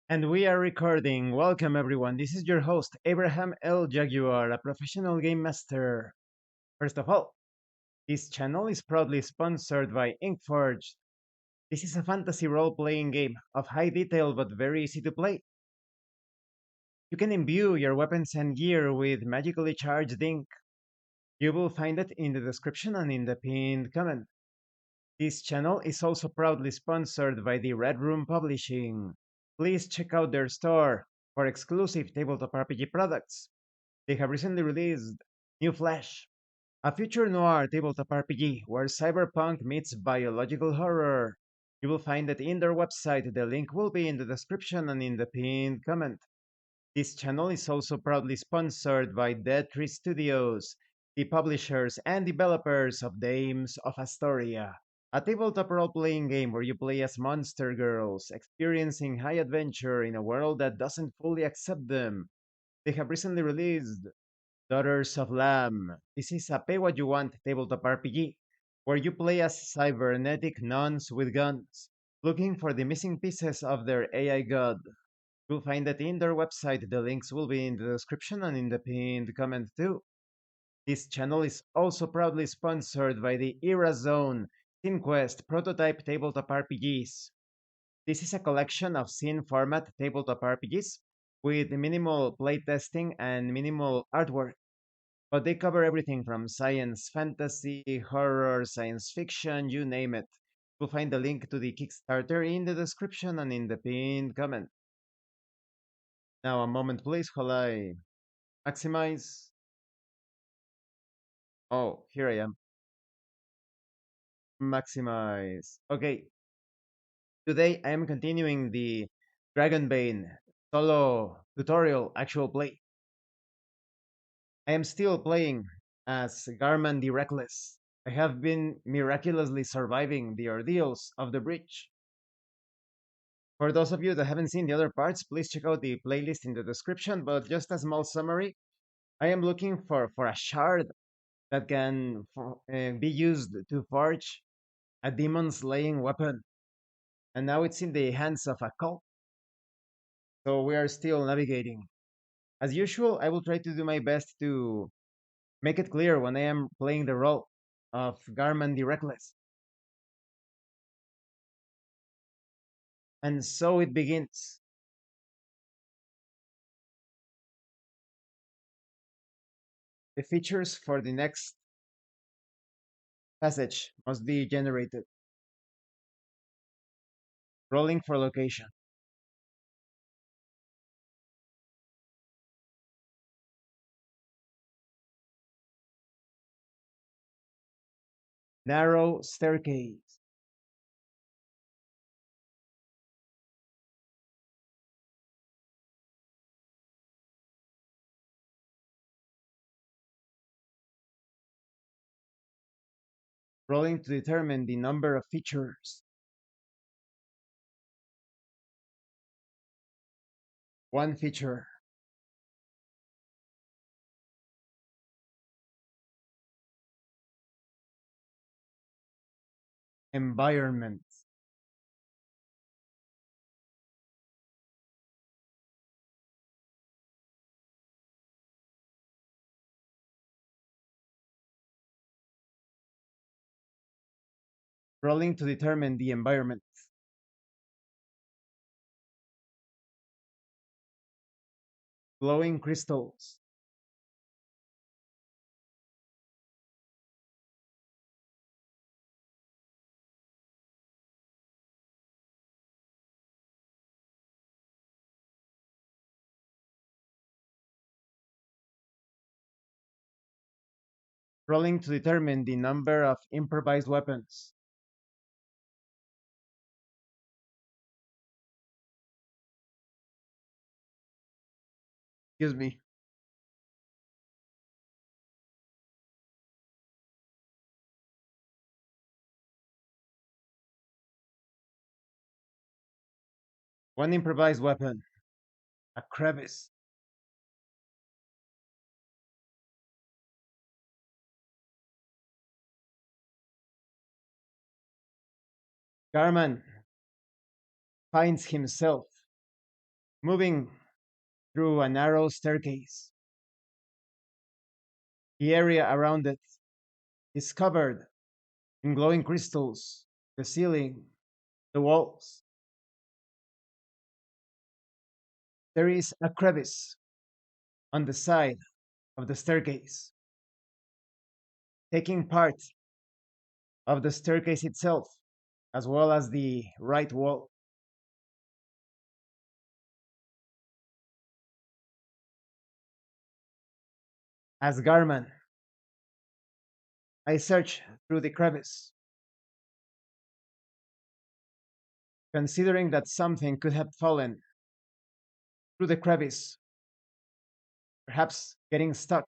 And we are recording. Welcome, everyone. This is your host, Abraham L. Jaguar, a professional game master. First of all, this channel is proudly sponsored by Inkforged. This is a fantasy role playing game of high detail but very easy to play. You can imbue your weapons and gear with magically charged ink. You will find it in the description and in the pinned comment. This channel is also proudly sponsored by the Red Room Publishing. Please check out their store for exclusive tabletop RPG products. They have recently released New Flash, a future noir tabletop RPG where cyberpunk meets biological horror. You will find it in their website. The link will be in the description and in the pinned comment. This channel is also proudly sponsored by Dead Tree Studios, the publishers and developers of Dames of Asstoria, a tabletop role-playing game where you play as monster girls, experiencing high adventure in a world that doesn't fully accept them. They have recently released Daughters of Lamb. This is a pay-what-you-want tabletop RPG where you play as cybernetic nuns with guns, looking for the missing pieces of their AI god. You'll find that in their website. The links will be in the description and in the pinned comment too. This channel is also proudly sponsored by the Era Zone SceneQuest prototype tabletop RPGs. This is a collection of scene format tabletop RPGs with minimal playtesting and minimal artwork, but they cover everything from science, fantasy, horror, science fiction, you name it. You'll find the link to the Kickstarter in the description and in the pinned comment. Now, a moment, please, while I maximize. Oh, here I am. Maximize. Okay, today I am continuing the Dragonbane solo tutorial actual play. I am still playing as Garman the Reckless. I have been miraculously surviving the ordeals of the bridge. For those of you that haven't seen the other parts, please check out the playlist in the description. But just a small summary, I am looking for a shard that can be used to forge a demon slaying weapon. And now it's in the hands of a cult, so we are still navigating. As usual, I will try to do my best to make it clear when I am playing the role of Garman the Reckless. And so it begins. The features for the next passage must be generated. Rolling for location. Narrow staircase. Rolling to determine the number of features. One feature. Environment. Rolling to determine the environment. Glowing crystals. Rolling to determine the number of improvised weapons. Excuse me. One improvised weapon. A crevice. Garman finds himself moving through a narrow staircase. The area around it is covered in glowing crystals, the ceiling, the walls. There is a crevice on the side of the staircase, taking part of the staircase itself, as well as the right wall. As Garman, I search through the crevice, considering that something could have fallen through the crevice, perhaps getting stuck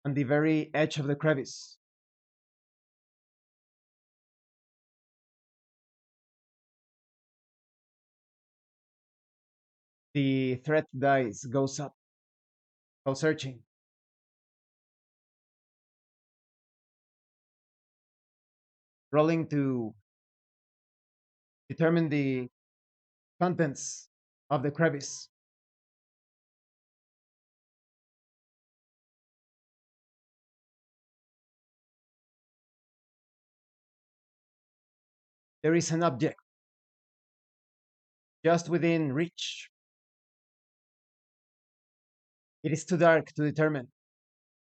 on the very edge of the crevice. The threat dice goes up while searching, rolling to determine the contents of the crevice. There is an object just within reach. It is too dark to determine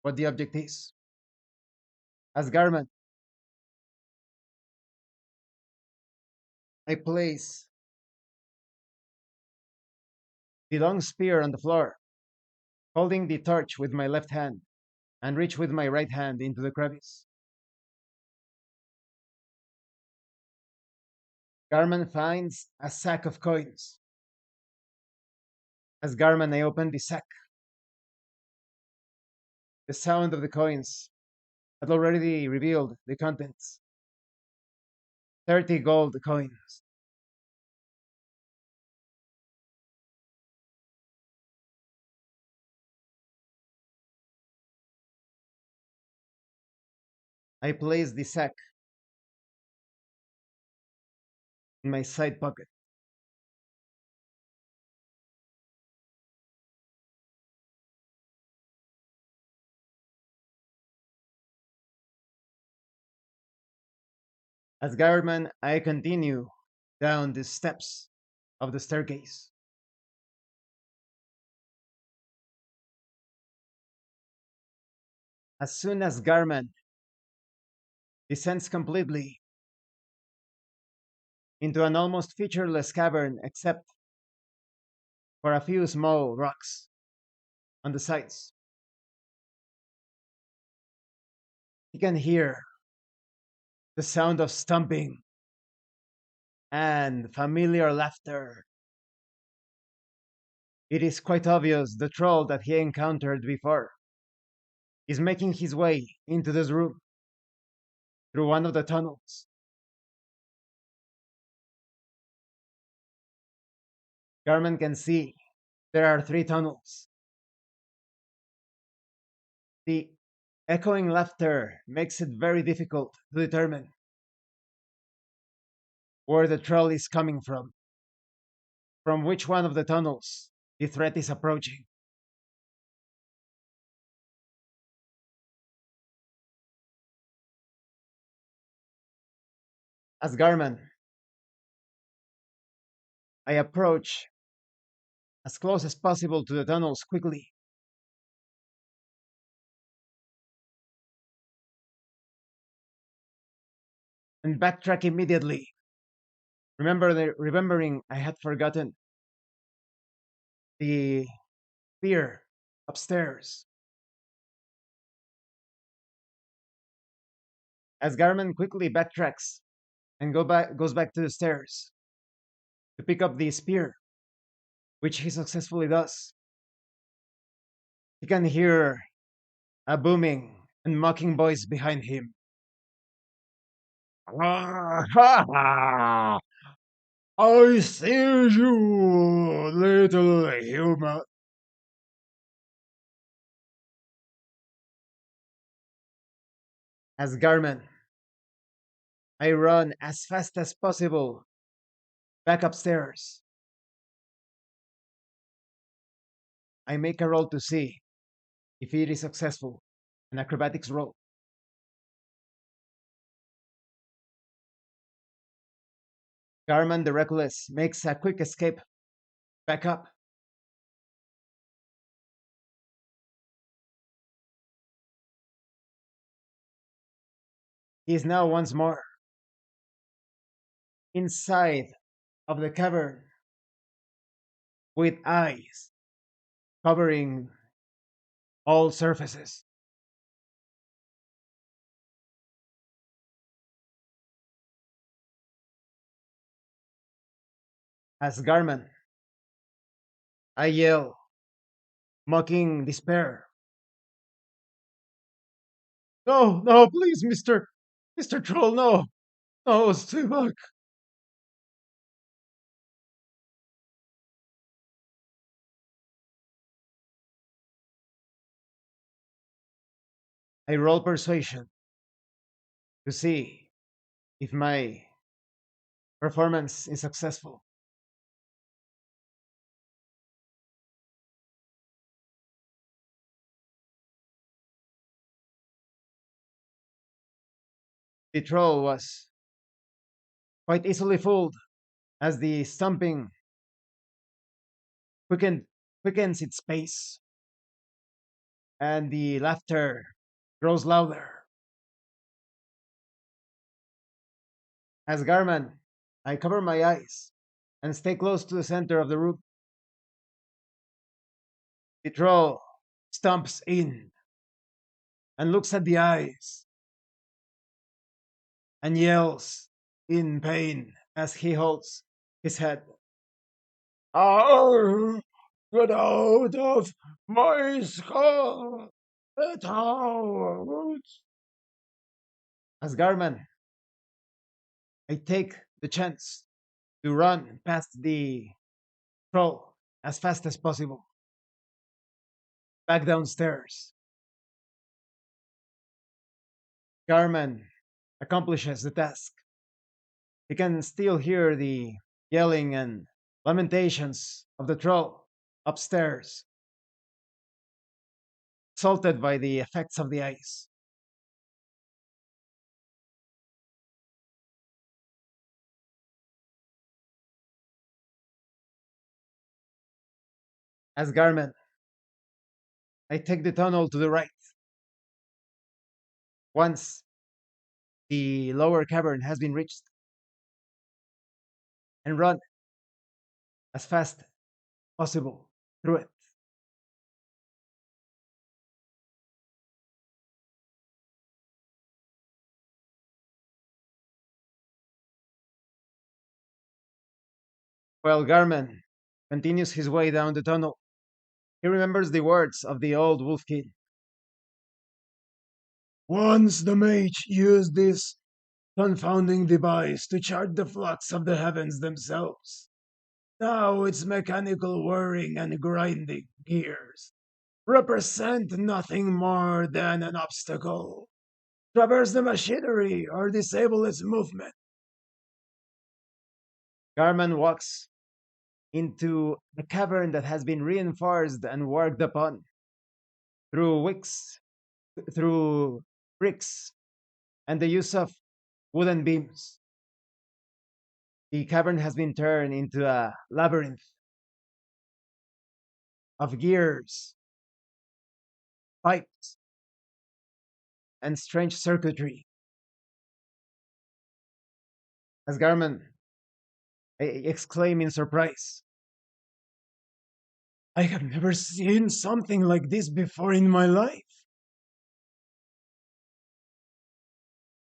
what the object is. As Garman, I place the long spear on the floor, holding the torch with my left hand, and reach with my right hand into the crevice. Garman finds a sack of coins. As Garman, I open the sack. The sound of the coins had already revealed the contents. 30 gold coins. I place the sack in my side pocket. As Garman, I continue down the steps of the staircase. As soon as Garman descends completely into an almost featureless cavern except for a few small rocks on the sides, he can hear the sound of stomping and familiar laughter. It is quite obvious the troll that he encountered before is making his way into this room through one of the tunnels. Garman can see there are three tunnels. The echoing laughter makes it very difficult to determine where the troll is coming from which one of the tunnels the threat is approaching. As Garman, I approach as close as possible to the tunnels quickly and backtrack immediately, remembering I had forgotten the spear upstairs. As Garman quickly backtracks and goes back to the stairs to pick up the spear, which he successfully does, he can hear a booming and mocking voice behind him. I see you, little human. As Garman, I run as fast as possible back upstairs I make a roll to see if it is successful. An acrobatics roll. Garman the Reckless makes a quick escape back up. He is now once more inside of the cavern with eyes covering all surfaces. As Garman, I yell, mocking despair. No, no, please, Mr. Troll, no, no, stay back. I roll persuasion to see if my performance is successful. The troll was quite easily fooled as the stomping quickened, quickens its pace and the laughter grows louder. As Garman, I cover my eyes and stay close to the center of the room. The troll stomps in and looks at the eyes and yells in pain as he holds his head. Oh, get out of my skull! Get out! As Garman, I take the chance to run past the troll as fast as possible, back downstairs. Garman accomplishes the task. He can still hear the yelling and lamentations of the troll upstairs, salted by the effects of the ice. As Garman, I take the tunnel to the right. Once the lower cavern has been reached, and run as fast as possible through it. While Garman continues his way down the tunnel, he remembers the words of the old Wolf King. Once the mage used this confounding device to chart the flux of the heavens themselves. Now its mechanical whirring and grinding gears represent nothing more than an obstacle. Traverse the machinery or disable its movement. Garman walks into a cavern that has been reinforced and worked upon through wicks, through bricks, and the use of wooden beams. The cavern has been turned into a labyrinth of gears, pipes, and strange circuitry. As Garman exclaim in surprise, I have never seen something like this before in my life.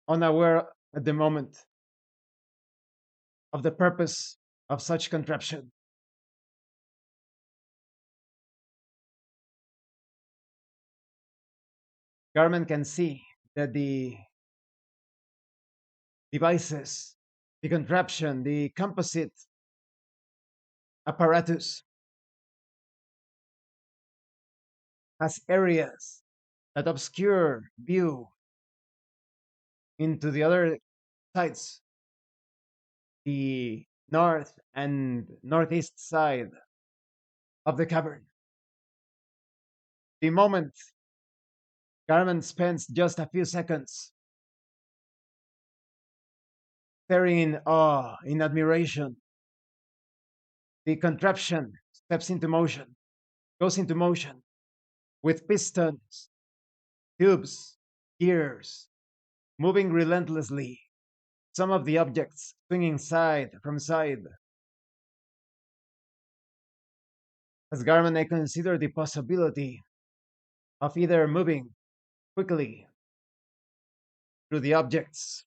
Unaware at the moment of the purpose of such contraption, Garman can see that the devices, the contraption, the composite apparatus has areas that obscure view into the other sides, the north and northeast side of the cavern. The moment Garmin spends just a few seconds staring in awe, in admiration. The contraption steps into motion, goes into motion with pistons, tubes, gears, moving relentlessly, some of the objects swinging side from side. As Garmin, I consider the possibility of either moving quickly through the objects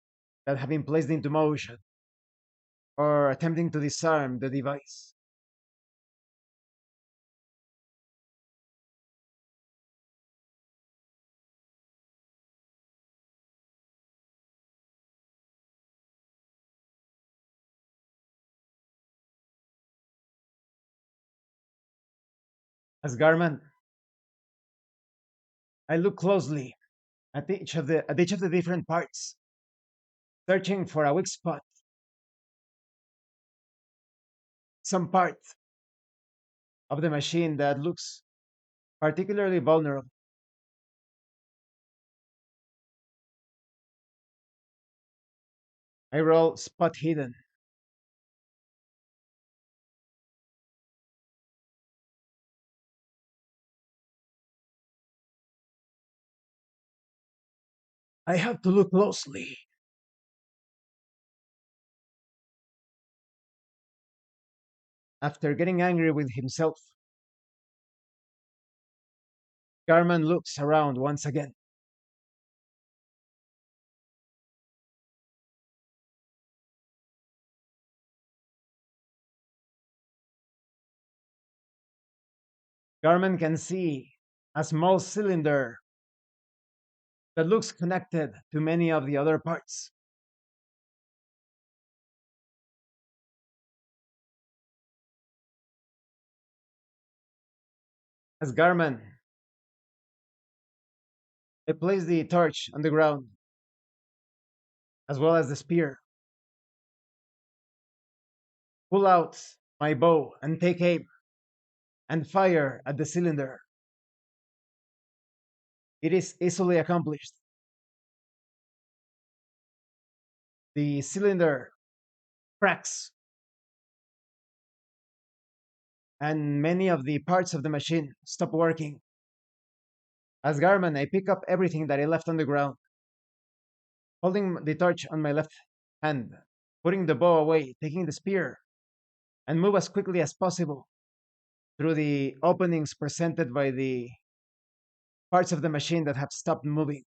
that have been placed into motion or attempting to disarm the device. As Garmin, I look closely at each of the different parts, searching for a weak spot, some part of the machine that looks particularly vulnerable. I roll spot hidden. I have to look closely. After getting angry with himself, Garman looks around once again. Garman can see a small cylinder that looks connected to many of the other parts. As Garman, I place the torch on the ground, as well as the spear, pull out my bow and take aim, and fire at the cylinder. It is easily accomplished. The cylinder cracks, and many of the parts of the machine stop working. As Garman, I pick up everything that I left on the ground, holding the torch on my left hand, putting the bow away, taking the spear, and move as quickly as possible through the openings presented by the parts of the machine that have stopped moving.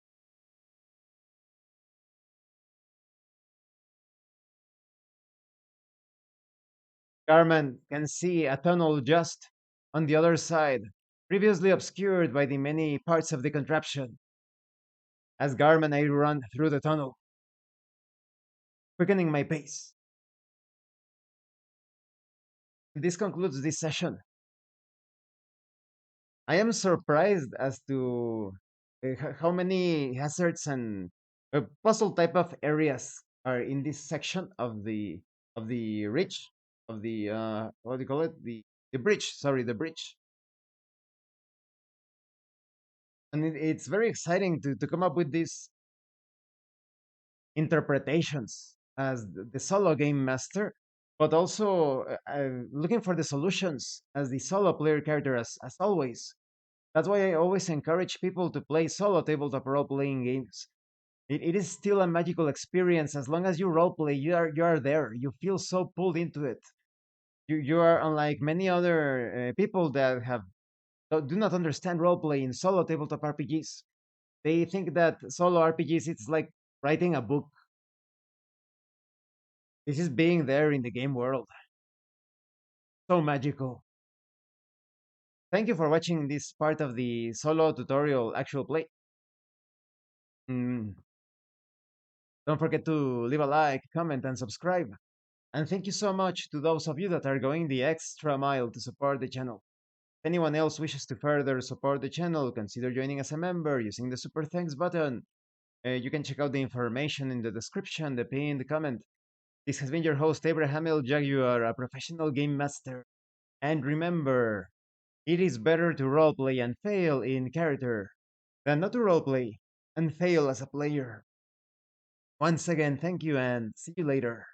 Garman can see a tunnel just on the other side, previously obscured by the many parts of the contraption. As Garman, I run through the tunnel, quickening my pace. This concludes this session. I am surprised as to how many hazards and puzzle type of areas are in this section of the ridge of the what do you call it, the bridge, sorry, the bridge. And it's very exciting to come up with these interpretations as the solo game master, but also looking for the solutions as the solo player character, as always. That's why I always encourage people to play solo tabletop role playing games. It is still a magical experience as long as you role play. You are there. You feel so pulled into it. You are unlike many other people that have do not understand role play in solo tabletop RPGs. They think that solo RPGs it's like writing a book. This is being there in the game world. So magical. Thank you for watching this part of the solo tutorial actual play. Mm, don't forget to leave a like, comment, and subscribe. And thank you so much to those of you that are going the extra mile to support the channel. If anyone else wishes to further support the channel, consider joining as a member using the super thanks button. You can check out the information in the description, the pinned comment. This has been your host, Abraham L. Jaguar, a professional game master. And remember, It is better to roleplay and fail in character than not to roleplay and fail as a player. Once again, thank you and see you later.